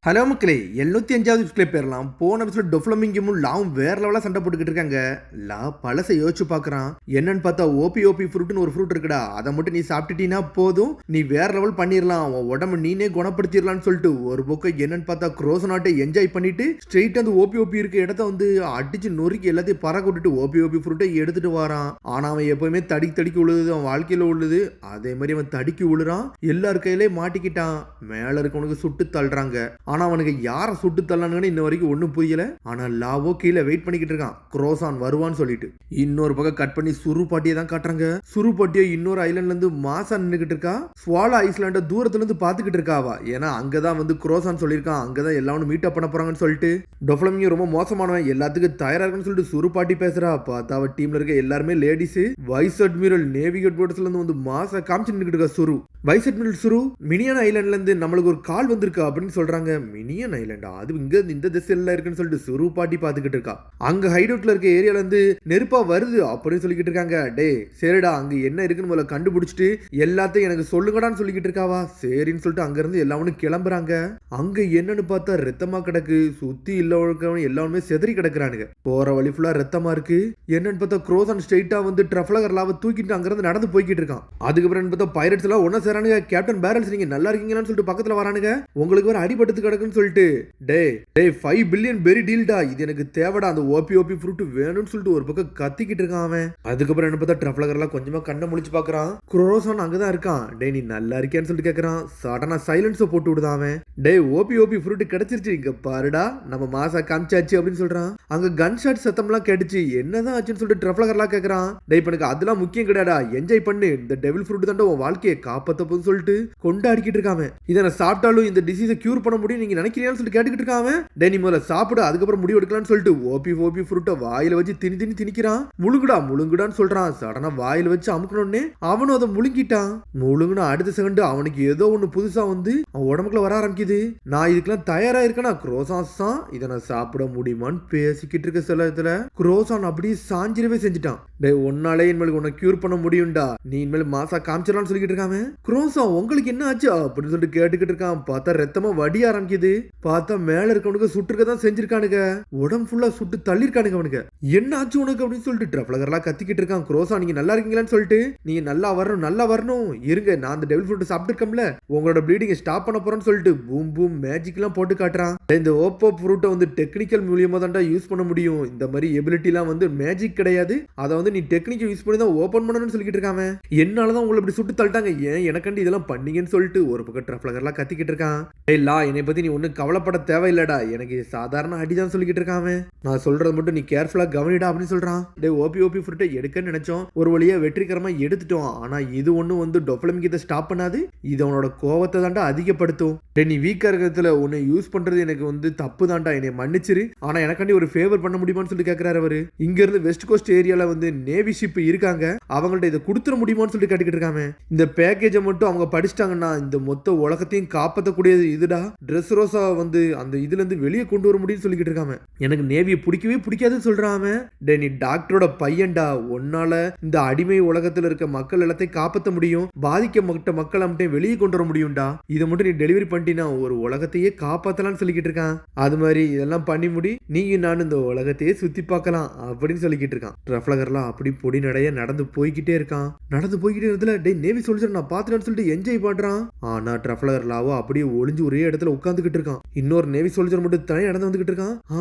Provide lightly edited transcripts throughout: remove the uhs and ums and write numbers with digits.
Hello மக்களே 705வது எபிசோட்ல போயிடலாம். போன எபிசோட் டொஃப்ளமிங்கும் லாவும் வேற லெவலா சண்டை போட்டுக்கிட்டு இருக்காங்க. லா பழசை யோசிச்சு பார்க்கறான். என்னன்னு பார்த்தா ஓபி ஃப்ரூட்னு ஒரு ஃப்ரூட் இருக்குடா, அதை மட்டும் நீ சாப்பிட்டுட்டீங்கன்னா போதும், நீ வேற லெவல் பண்ணிடலாம், உன் உடம்பு நீனே குணப்படுத்திடலாம்னு சொல்லிட்டு ஒரு பக்கம் என்னன்னு பார்த்தா குரோசனாட்டை என்ஜாய் பண்ணிட்டு ஸ்ட்ரெயிட் அந்த ஓபி இருக்க இடத்த வந்து அடிச்சு நொறுக்கி எல்லாத்தையும் பறக்க விட்டுட்டு ஓபி ஃப்ரூட்டை எடுத்துட்டு வரான். ஆனா அவன் எப்பவுமே தடிக்கி விழுது, அவன் வாழ்க்கையில உள்ளது அதே மாதிரி அவன் தடிக்கி விழுறான். எல்லார் கையிலே மாட்டிக்கிட்டான். மேல இருக்கவனுக்கு சுட்டு தள்ளுறாங்க. ஆனா அவனுக்கு யாரை சுட்டு தள்ளானுங்கன்னு இன்ன வரைக்கும் ஒன்றும் புரியல. ஆனா லாவோ கீழே வெயிட் பண்ணிக்கிட்டு இருக்கான், குரோசான் வருவான்னு சொல்லிட்டு. இன்னொரு பக்கம் கட் பண்ணி சுரு பாட்டியை தான் காட்டுறாங்க. சுரு பாட்டியோ இன்னொரு ஐலாண்ட்ல இருந்து மாசா நின்றுகிட்டு இருக்கா. ஸ்வாலா ஐஸ்லாண்ட தூரத்துல இருந்து பாத்துக்கிட்டு இருக்காவா. ஏன்னா அங்கதான் வந்து குரோசான் சொல்லியிருக்கான், அங்கதான் எல்லாரும் மீட் அப் பண்ண போறாங்கன்னு சொல்லிட்டு. டொஃப்ளமிங் ரொம்ப மோசமானவன், எல்லாத்துக்கும் தயாரா இருக்குன்னு சொல்லிட்டு சுரு பாட்டி பேசுறா. பார்த்தா அவ டீம்ல இருக்க எல்லாருமே ladies. Vice admiral navy head குவார்ட்டர்ஸ்ல இருந்து வந்து மாசா காமிச்சு நின்றுகிட்டு இருக்கா Suru. Vice admiral Suru, Minion ஐலாண்ட்ல இருந்து நம்மளுக்கு ஒரு கால் வந்திருக்கு அப்படின்னு சொல்றாங்க. மினியன் ஐலாண்டா, அது இங்க இந்த திசையில இருக்குன்னு சொல்லிட்டு சுரு பாட்டி பாத்துக்கிட்டு இருக்கா. அங்க ஹைடவுட்ல இருக்க ஏரியால இருந்து நெருப்பா வருது அப்படின்னு சொல்லிக்கிட்டு இருக்காங்க. டே சரிடா, அங்க என்ன இருக்குன்னு முதல்ல கண்டுபிடிச்சிட்டு எல்லாத்தையும் எனக்கு சொல்லுங்கடான்னு சொல்லிக்கிட்டு இருக்காவா. சரின்னு சொல்லிட்டு அங்க இருந்து எல்லாரும் கிளம்புறாங்க. அங்க என்னன்னு பார்த்தா ரத்தமா கிடக்கு. சுத்தி இல்லவன் எல்லாருமே செதறி கிடக்குறானுங்க. போற வழி ஃபுல்லா ரத்தமா இருக்கு. என்னன்னு பார்த்தா குரோசான் ஸ்ட்ரெயிட்டா வந்து ட்ரஃப்லகர் லாவை தூக்கிட்டு அங்க இருந்து நடந்து போய்கிட்டு இருக்கான். அதுக்கப்புறம் பார்த்தா பைரட்ஸ் எல்லாம் ஒன்னா சேரானுங்க. கேப்டன் பேரல்ஸ், நீங்க நல்லா இருக்கீங்கன்னு சொல்லிட்டு பக்கத்துல வரானுங்க. உங்களுக்கு ஒரு அடிபட்டு கிடக்குன்னு சொல்லிட்டு, டே 5 பில்லியன் பெரி டீல்டா, இது எனக்கு தேவைடா, அந்த ஓபி ஃப்ரூட் வேணும்னு சொல்லிட்டு ஒரு பக்கம் கத்திக்கிட்டு இருக்கான் அவன். அதுக்கப்புறம் என்ன பார்த்தா ட்ரஃப்லகர்லாம் கொஞ்சமா கண்ணை முழிச்சு பாக்குறான். குரோசான் அங்கதான் இருக்கான். டே நீ நல்லா இருக்கியான்னு சொல்லிட்டு கேக்குறான். சடனா சைலன்ஸை போட்டு விடுதான் அவன். டே ஓபி ஃப்ரூட் கிடைச்சிருச்சு, இங்க பாருடா நம்ம மாசா காமிச்சாச்சு அப்படின்னு சொல்றான். அங்க கன் ஷாட் சத்தம்லாம் கேட்டுச்சு. என்னதான் ஆச்சுன்னு சொல்லிட்டு ட்ரஃப்லகர்லாம் கேக்குறான். டே இப்ப எனக்கு அதெல்லாம் முக்கியம் கிடையாடா, என்ஜாய் பண்ணு, இந்த டெவில் ஃப்ரூட் தான் உன் வாழ்க்கையை காப்பாத்த போகுதுன்னு சொல்லிட்டு கொண்டாடிக்கிட்டு இருக்காம. இதை நான் சாப்பிட்டாலும் இந்த டிசீஸை கியூர் பண்ண முடியும் நீங்க நினைக்கிறீங்கன்னு சொல்லிட்டு கேட்டுக்கிட்டு இருக்காம. டே நீ முதல்ல சாப்பிடு, அதுக்கப்புறம் முடிவு எடுக்கலாம்னு சொல்லிட்டு ஓபி ஃப்ரூட்டை வாயில வச்சு திணிக்கிறான். முழுங்குடான்னு சொல்றான். சடனா வாயில வச்சு அமுக்கணும்னு அவனும் அதை முழுங்கிட்டான். முழுங்குனா அடுத்த செகண்ட் அவனுக்கு ஏதோ ஒண்ணு புதுசா வந்து அவன் உடம்புக்குள்ள வர ஆரம்பிக்குது. நான் இதுக்கெல்லாம் தயாரா இருக்கேனா குரோசான், இதை நான் சாப்பிட முடியுமான்னு பேசிக்கிட்டு இருக்க சில இடத்துல குரோசான் அப்படியே சாஞ்சிரவே செஞ்சுட்டான். டே ஒன்னாலே இனிமேல் உன்னை கியூர் பண்ண முடியும்டா, நீ இனிமேல் மாசா காமிச்சிடலாம்னு சொல்லிக்கிட்டு இருக்காம. குரோசான் உங்களுக்கு என்ன ஆச்சு அப்படின்னு சொல்லிட்டு கேட்டுக்கிட்டு இருக்கான். பார்த்தா ரத்தமா வடி ஆரம்பிக்குது. பார்த்தா மேல இருக்கவனுக்கு சுட்டுருக்க தான் செஞ்சிருக்கானுங்க. உடம்பு ஃபுல்லா சுட்டு தள்ளிருக்கானுங்க அவனுக்கு. என்ன ஆச்சு உனக்கு அப்படின்னு சொல்லிட்டு ட்ரஃப்லகர்லாம் கத்திக்கிட்டு இருக்கான். குரோசான் நீங்க நல்லா இருக்கீங்களான்னு சொல்லிட்டு, நீங்க நல்லா வரணும் இருங்க, நான் அந்த டெவில் ஃப்ரூட் சாப்பிட்டுருக்கோம்ல, உங்களோட ப்ளீடிங் ஸ்டாப் பண்ண போறேன்னு சொல்லிட்டு பூம் மேஜிக் எல்லாம் போட்டு காட்டுறான். இந்த ஓப்போ ஃப்ரூட்டை வந்து டெக்னிக்கல் மூலியமா தான்டா யூஸ் பண்ண முடியும், இந்த மாதிரி எபிலிட்டி எல்லாம் வந்து மேஜிக் கிடையாது, அதை வந்து நீ டெக்னிக்கை யூஸ் பண்ணி தான் ஓபன் பண்ணணும்னு சொல்லிட்டு இருக்காங்க. என்னாலதான் உங்களை இப்படி சுட்டு தள்ளிட்டாங்க, ஏன் எனக்காண்டி இதெல்லாம் பண்ணீங்கன்னு சொல்லிட்டு ஒரு பக்கம் ட்ரஃப்லகர்லாம் கத்திக்கிட்டு இருக்கான். லா என்னை பத்தி நீ ஒன்னும் கவலைப்பட தேவையில்லடா, எனக்கு சாதாரண அடிதான் சொல்லிக்கிட்டு இருக்காம, நான் சொல்றது மட்டும் நீ கேர்ஃபுல்லா கவனிடா அப்படின்னு சொல்றான். டே ஓபி ஃப்ரூட்டை எடுக்கன்னு நினைச்சோம், ஒரு வழியா வெற்றிகரமா எடுத்துட்டோம். ஆனா இது ஒண்ணு வந்து டொஃப்ளமிங் இதை ஸ்டாப் பண்ணாது, இது அவனோட கோவத்தை தாண்டா அதிகப்படுத்தும். டே நீ வீக்கா இருக்கிறதுல உன்னை யூஸ் பண்றது எனக்கு வந்து தப்பு தாண்டா, என்னை மன்னிச்சிரு, ஆனா எனக்காண்டி ஒரு ஃபேவர் பண்ண முடியுமான்னு சொல்லி கேட்கிறாரு அவரு. இங்க இருந்து வெஸ்ட் கோஸ்ட் ஏரியால வந்து நேவி ஷிப் இருக்காங்க, அவங்கள்ட்ட இதை கொடுத்துட முடியுமான்னு சொல்லி கேட்டுக்கிட்டு இருக்காங்க. இந்த பேக்கேஜை மட்டும் அவங்க படிச்சிட்டாங்கன்னா இந்த மொத்த உலகத்தையும் காப்பாற்றக்கூடியது இதுடா, ட்ரெஸ் ரோசா வந்து அந்த இதுல இருந்து வெளியே கொண்டு வர முடியும்னு சொல்லிக்கிட்டு இருக்காங்க. எனக்கு நேவியை பிடிக்கவே பிடிக்காதுன்னு சொல்றான். டே நீ டாக்டரோட பையன்டா, உன்னால இந்த அடிமை உலகத்துல இருக்க மக்கள் எல்லாத்தையும் காப்பாற்ற முடியும், பாதிக்கப்பட்ட மக்கள் மட்டும் வெளியே கொண்டு வர முடியும்டா, இதை மட்டும் நீ டெலிவரி பண்ணிட்டீனா ஒரு உலகத்தையே காப்பாத்தலாம்னு சொல்லிக்கிட்டு இருக்கான். அது மாதிரி இதெல்லாம் பண்ணி முடி, நீங்க நான் இந்த உலகத்தையே சுத்தி பார்க்கலாம் அப்படின்னு சொல்லிக்கிட்டு இருக்கான். ட்ரஃப்லகர்லாம் அப்படி பொடி நடைய நடந்து போய்கிட்டே இருக்கான். நடந்து போய்கிட்டே இருந்ததுல டே நேவி சோல்ஜர் நான் பாத்துட்டேன்னு சொல்லிட்டு என்ஜாய் பண்றான். ஆனா ட்ரஃப்லகர் லாவோ அப்படியே ஒளிஞ்சு ஒரே இடத்துல உட்காந்துக்கிட்டு இருக்கான். இன்னொரு நேவி சோல்ஜர் மட்டும் தனியா நடந்து வந்துகிட்டு இருக்கான்.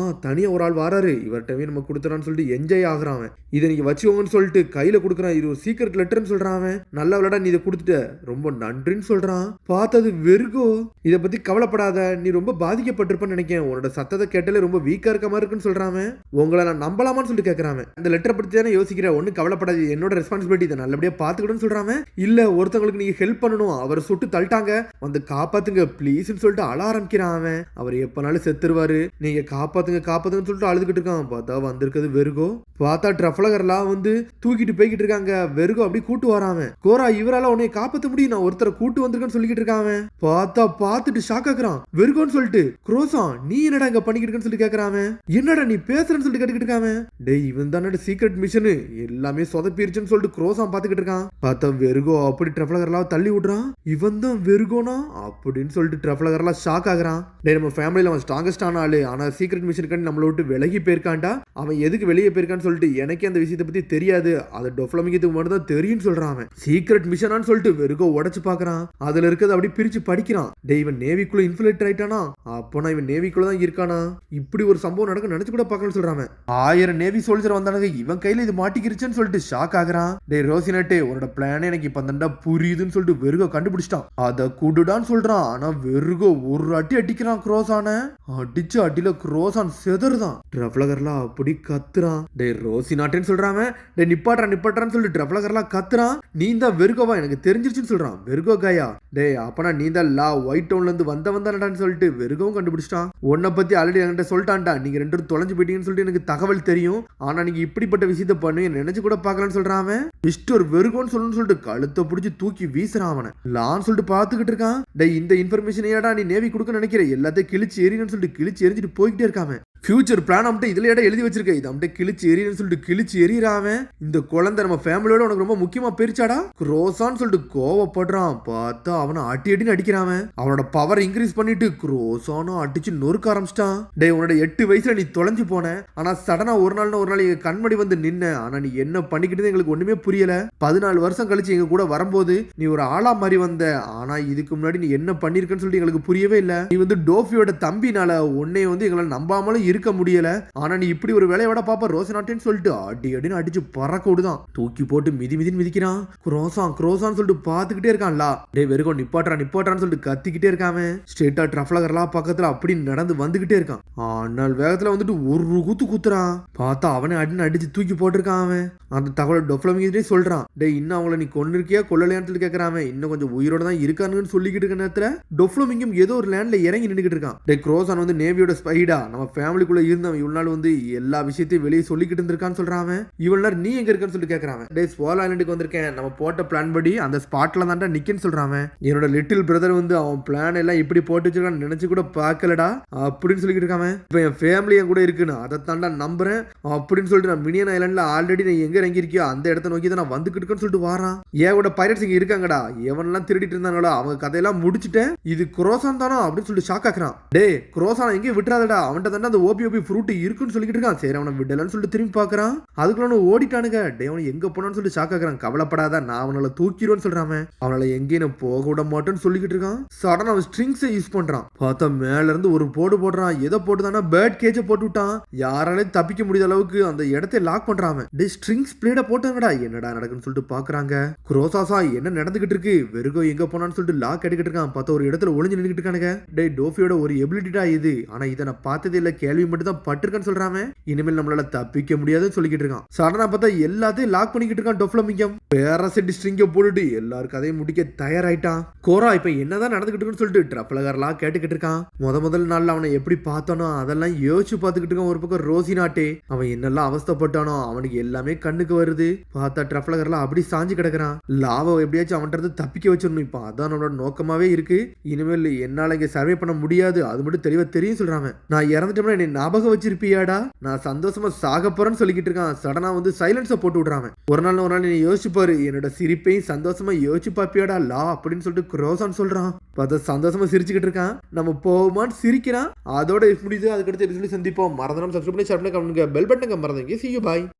தனியா ஒரு ஆள் வராரு, இவர்கிட்டவே நம்ம கொடுத்துறான்னு சொல்லிட்டு என்ஜாய் ஆகுறான். இதை நீங்க வச்சுக்கோங்கன்னு சொல்லிட்டு கையில கொடுக்குறான். இது ஒரு சீக்ரெட் லெட்டர்னு சொல்றான். நல்ல விளையாட நீ இதை கொடுத்துட்ட, ரொம்ப நன்றின்னு சொல்றான். பார்த்தது வெறுகோ, இதை பத்தி கவலைப்படாத, நீ ரொம்ப பாதிக்கப்பட்டிருப்பன்னு நினைக்கிறேன், உன்னோட சத்தத்தை கேட்டாலே ரொம்ப வீக்கா இருக்க மாதிரி இருக்குன்னு சொல்றான். உங்களை நான் நம்பலாமான்னு சொல்லிட்டு கேட்கறான். இந்த லெட்டரை பத்தி தானே யோசிக்கிற, ஒன்னும் கவலைப்படாது, என்னோட ரெஸ்பான்சிபிலிட்டி, இதை நல்லபடியா பாத்துக்கணும்னு சொல்றான். இல்ல ஒருத்தவங்களுக்கு நீங்க ஹெல்ப் பண்ணணும், அவர் சுட்டு தள்ளிட்டாங்க, வந்து காப்பாத்துங்க ப்ளீஸ்ன்னு சொல்லிட்டு அழ ஆரம்பிக்கிறான். அவர் எப்பனாலும் செத்துருவாரு, நீங்க காப்பாத்துங்கன்னு சொல்லிட்டு அழுதுகிட்டு இருக்கான். பார்த்தா வந்திருக்கிறது வெறுகோ. பார்த்தா ட்ரஃப்லகர்லாம் வந்து தூக்கிட்டு போய்கிட்டு இருக்காங்க. வெறுகோ அப்படி கூட்டு வராம, கோரா இவரால உன்னை காப்பாத்த முடியும், நான் ஒருத்தரை கூட்டு வந்திருக்கேன்னு சொல்லிக்கிட்டு இருக்காங்க. பார்த்தா பார்த்துட்டு ஷாக் ஆக்குறான். வெறுகோன்னு சொல்லிட்டு குரோசான் நீ என்னடா இங்க பண்ணிக்கிட்டு இருக்கன்னு சொல்லி கேக்குறான். என்னடா நீ பேசுறன்னு சொல்லிட்டு கேட்டுக்கிட்டு இருக்காங்க. டேய் இவன் தானே சீக்ரெட் மிஷன், எல்லாமே சொதப்பிருச்சுன்னு சொல்லிட்டு குரோசான் பாத்துக்கிட்டு இருக்கான். பார்த்தா வெறுகோ அப்படி ட்ரஃப்லகர்லாம் தள்ளி விடுறான். இவன் தான் வெறுகோனா அப்படின்னு சொல்லிட்டு ட்ரஃப்லகர்லாம் ஷாக் ஷாக் ஆகுறான். டேய் நம்ம ஃபேமிலியில அவன் ஸ்ட்ராங்கஸ்டான ஆளு, ஆனா சீக்ரெட் மிஷனுக்கு நம்மள விட்டு விலகி போயிருக்கான்டா. அவன் எதுக்கு வெளியே போயிருக்கான்னு சொல்லிட்டு எனக்கே அந்த விஷயத்தை பத்தி தெரியாது, அது டொஃப்ளமிங்க்கு மட்டும் தான் தெரியும்னு சொல்றான். அவன் சீக்ரெட் மிஷனான்னு சொல்லிட்டு வெறுகோ உடைச்சு பாக்குறான். அதுல இருக்கிறது அப்படி பிரிச்சு படிக்கிறான். டேய் இவன் நேவிக்குள்ள இன்ஃபில்ட்ரேட் ஆயிட்டானா, அப்போனா இவன் நேவிக்குள்ள தான் இருக்கானா, இப்படி ஒரு சம்பவம் நடக்க நினைச்சு கூட பார்க்கணும்னு சொல்றான். 1000 நேவி சோல்ஜர் வந்தானுங்க, இவன் கையில இது மாட்டிக்கிருச்சுன்னு சொல்லிட்டு ஷாக் ஆகுறான். டேய் ரோசினட்டே உன்னோட பிளான் எனக்கு இப்ப தண்டா புரியுதுன்னு சொல்லிட்டு வெறுகோ கண்டுபிடிச்சிட்டான். அத கூடுடான்னு சொல்றான். ஆனா வெறுகோ ஒரு அடி அடிக்கிறான் குரோசான. அடிச்ச அடியில குரோசான் செதறுதான். ட்ரஃப்ளகர்லாம் அப்படி கத்துறான். டேய் ரோசினாட்டேன்னு சொல்றான். டேய் நிப்பாட்டான்னு சொல்லிட்டு ட்ரஃப்ளகர்லாம் கத்துறான். நீ தான் வெறுகோவா, எனக்கு தெரிஞ்சிருச்சுன்னு சொல்றான். வெறுகோ காயா, டேய் அப்பனா நீ தான் லா ஒயிட் டவுன்ல இருந்து வந்தவன்தானடான்னு சொல்லிட்டு வெறுகவும் கண்டுபிடிச்சிட்டான். உன்னை பத்தி ஆல்ரெடி என்கிட்ட சொல்லிட்டான்டா, நீங்க ரெண்டு பேரும் தொலைஞ்சு போயிட்டீங்கன்னு சொல்லிட்டு எனக்கு தகவல் தெரியும், ஆனா நீங்க இப்படிப்பட்ட விஷயத்த பண்ணி நினைச்சு கூட பார்க்கலான்னு சொல்றான். மிஸ்டர் வெறுகோன்னு சொல்லணும்னு சொல்லிட்டு கழுத்தை பிடிச்சி தூக்கி வீசுறான். அவனை லான்னு சொல்லிட்டு பாத்துக்கிட்டு இருக்கான். டேய் இந்த இன்ஃபர்மேஷன் ஏடா நீ நேவி கொடுக்க நினைக்கிற, எல்லாத்தையும் கிழிச்சு எறின்னு சொல்லிட்டு கிழிச்சு எரிஞ்சிட்டு போய்கிட்டே இருக்காம. ஃபியூச்சர் பிளான் அவன்கிட்ட இதுல இடம் எழுதி வச்சிருக்க, இது அவன்கிட்ட கிழிச்சு எரியன்னு சொல்லிட்டு கிழிச்சு எறிறாம. இந்த குழந்தை நம்ம ஃபேமிலியோட உனக்கு ரொம்ப முக்கியமா பிரிச்சாடா குரோசான்னு சொல்லிட்டு கோவப்படுறான். பார்த்தா அவனை அடின்னு அடிக்கிறான். அவனோட பவர் இன்க்ரீஸ் பண்ணிட்டு குரோசானும் அடிச்சு நொறுக்க ஆரம்பிச்சிட்டான். டே உன்னோட 8 வயசுல நீ தொலைஞ்சு போன, ஆனா சடனா ஒரு நாள் எங்க கண்மணி வந்து நின்ன, ஆனா நீ என்ன பண்ணிக்கிட்டு எங்களுக்கு ஒண்ணுமே புரியல. 14 வருஷம் கழிச்சு எங்க கூட வரும்போது நீ ஒரு ஆளா மாதிரி வந்த, ஆனா இதுக்கு முன்னாடி நீ என்ன பண்ணிருக்கன்னு சொல்லிட்டு எங்களுக்கு புரியவே இல்ல. நீ வந்து டோஃபியோட தம்பினால உன்னை வந்து எங்களை நம்பாமலும் இருக்க முடியல, ஆனா நீ இப்படி ஒரு வேலையோட பாப்பா ரோசனாட்டேன்னு சொல்லிட்டு அடின்னு அடிச்சு பறக்க விடுதான். தூக்கி போட்டு மிதின்னு மிதிக்கிறான். குரோசான்னு சொல்லிட்டு பாத்துக்கிட்டே இருக்கான்ல. டே வெறுகோ நிப்பாட்டான்னு சொல்லிட்டு கத்திக்கிட்டே இருக்காம. ஸ்ட்ரெயிட்டா ட்ரஃப்ளகர்லாம் பக்கத்துல அப்படி நடந்து வந்துகிட்டே இருக்கான். ஆனால் வேகத்துல வந்துட்டு ஒரு குத்துறான். பார்த்தா அவனே அடிச்சு தூக்கி போட்டிருக்கான். அவன் அந்த தகவல் டொஃப்ளமிங்கே சொல்றான். டே இன்னும் அவங்கள நீ கொண்டு இருக்கியா கொள்ளலையான்னு சொல்லி கேட்கறான். இன்னும் கொஞ்சம் உயிரோட தான் இருக்கானுன்னு சொல்லிக்கிட்டு இருக்க நேரத்துல டொஃப்ளமிங்கும் ஏதோ ஒரு லேண்ட்ல இறங்கி நின்றுகிட்டு இருக்கான். டே குரோசான் வந்து நேவியோட ஸ்பைடா, நம்ம ஃபேமிலிக்குள்ள இருந்தவன் இவ்வளவு நாள் வந்து எல்லா விஷயத்தையும் வெளியே சொல்லிக்கிட்டு இருந்திருக்கான்னு சொல்றான். இவ்வளவு நேரம் நீ எங்க இருக்கன்னு சொல்லி கேட்கறான். டே ஸ்வால் ஐலண்டுக்கு வந்திருக்கேன், நம்ம போட்ட பிளான் படி அந்த ஸ்பாட்ல தான்டா நிக்கன்னு சொல்றான். என்னோட லிட்டில் பிரதர் வந்து அவன் பிளான் எல்லாம் இப்படி போட்டு வச்சிருக்கான்னு நினைச்சு கூட பார்க்கலடா அப்படின்னு சொல்லிக்கிட்டு இருக்கான். இப்ப என் ஃபேமிலி என் கூட இருக்குன்னு அதை தாண்டா நம்புறேன் அப்படின்னு சொல்லிட்டு நான் மினியன் ஐலண்ட்ல ஆல்ரெடி நீ எங்க இறங்கி இருக்கியோ அந்த இடத்த நோக்கி தான் நான் வந்துகிட்டு இருக்கேன்னு சொல்லிட்டு வாரான். ஏன் கூட பைரட்ஸ் இங்க இருக்காங்கடா, எவனெல்லாம் திருடிட்டு இருந்தாங்களோ அவங்க கதையெல்லாம் முடிச்சுட்டேன், இது குரோசான் தானோ அப்படின்னு சொல்லிட்டு ஷாக் ஆக்குறான். டே குரோசான் எங்கேயும் விட்டுறாதடா, அவன்கிட்ட தானே அந்த ஓபி ஃப்ரூட் இருக்குன்னு சொல்லிட்டு இருக்கான். சரி அவனை விடலன்னு சொல்லிட்டு திரும்பி பாக்குறான். அதுக்குள்ள ஓடிட்டானுங்க. டே அவனை எங்க போனான்னு சொல்லிட்டு ஷாக் ஆக்குறான். கவலைப்படாத நான் அவனால தூக்கிடுவேன்னு சொல்றான். அவனால எங்கேயும் போக விட மாட்டேன்னு சொல்லிக்கிட்டு இருக்கான். சடனா அவன் ஸ்ட்ரிங்ஸை யூஸ் பண்றான். பார்த்தா மேல இருந்து ஒரு போடுறான். எதை போட்டுதானா பேர்ட் கேஜ போட்டு விட்டான். யாராலையும் தப்பிக்க முடியாத அளவுக்கு அந்த இடத்தை லாக் பண்றான். டே ஸ்ட்ரிங்ஸ் பிளேட போட்டாங்கடா, என்னடா நடக்குன்னு சொல்லிட்டு பாக்குறாங்க. குரோசாசா என்ன நடந்துகிட்டு இருக்கு, வெறுகோ எங்க போனான்னு சொல்லிட்டு லாக் எடுக்கிட்டு இருக்கான். பார்த்தா ஒரு இடத்துல ஒளிஞ்சு நின்றுட்டு இருக்கானுங்க. டே டோஃபியோட ஒரு எபிலிட்டிடா இது, ஆனா இதை நான் பார்த்ததே இல்ல, கேள்வி மட்டும் தான் பட்டிருக்கேன்னு சொல்றான். இனிமேல் நம்மளால தப்பிக்க முடியாதுன்னு சொல்லிக்கிட்டு இருக்கான். சடனா பார்த்தா எல்லாத்தையும் லாக் பண்ணிக்கிட்டு இருக்கான் டொஃப்ளமிங்கம். பேராசிட் ஸ்ட்ரிங்க போட்டுட்டு எல்லாரும் கதையை முடிக்க தயாராயிட்டான். கோரா இப்ப என்னதான் நடந்துகிட்டு இருக்குன்னு சொல்லிட்டு ட்ரஃப்ளகர்லாம் கேட்டுக்கிட்டு இருக்கான். முதல் நாள்ல அவனை எப்படி பார்த்தானோ அதெல்லாம் யோசிச்சு பார்த்துக்கிட்டு இருக்கான். ஒரு பக்கம் ரோசி நாட்டே அவன் என்னெல்லாம் அவஸ்தப்பட்டானோ அவனுக்கு எல்லாமே கண்ணுக்கு வருது. பார்த்தா ட்ரஃப்ளகர்லாம் அப்படி சாஞ்சு கிடக்குறான். லாவை எப்படியாச்சும் அவன்கிட்ட தப்பிக்க வச்சிடணும், இப்ப அதான் நம்மளோட நோக்கமாவே இருக்கு. இனிமேல் என்னால இங்க சர்வே பண்ண முடியாது, அது மட்டும் தெளிவா தெரியும் சொல்றான். நான் இறந்துட்டோம்னா என்னை ஞாபகம் வச்சிருப்பியாடா, நான் சந்தோஷமா சாக போறேன்னு சொல்லிக்கிட்டு இருக்கான். சடனா வந்து சைலன்ஸை போட்டு விடுறான். ஒரு நாள் நீ யோசிச்சு பாரு, என்னோட சிரிப்பையும் சந்தோஷமா யோசிச்சு பாப்பியாடா லா அப்படின்னு சொல்லிட்டு குரோசான் சொல்றான். பார்த்தா சந்தோஷமா சிரிச்சுக்கிட்டு இருக்கான். நம்ம போவோமான்னு சிரிக்கிறான். அதோட முடியுது. அதுக்கடுத்து சொல்லி சந்திப்போம். மறந்துடாம சப்ஸ்கிரைப் பண்ணி ஷேர் பண்ணி கமெண்ட் பெல் பட்டனை மறந்துங்க. See you bye.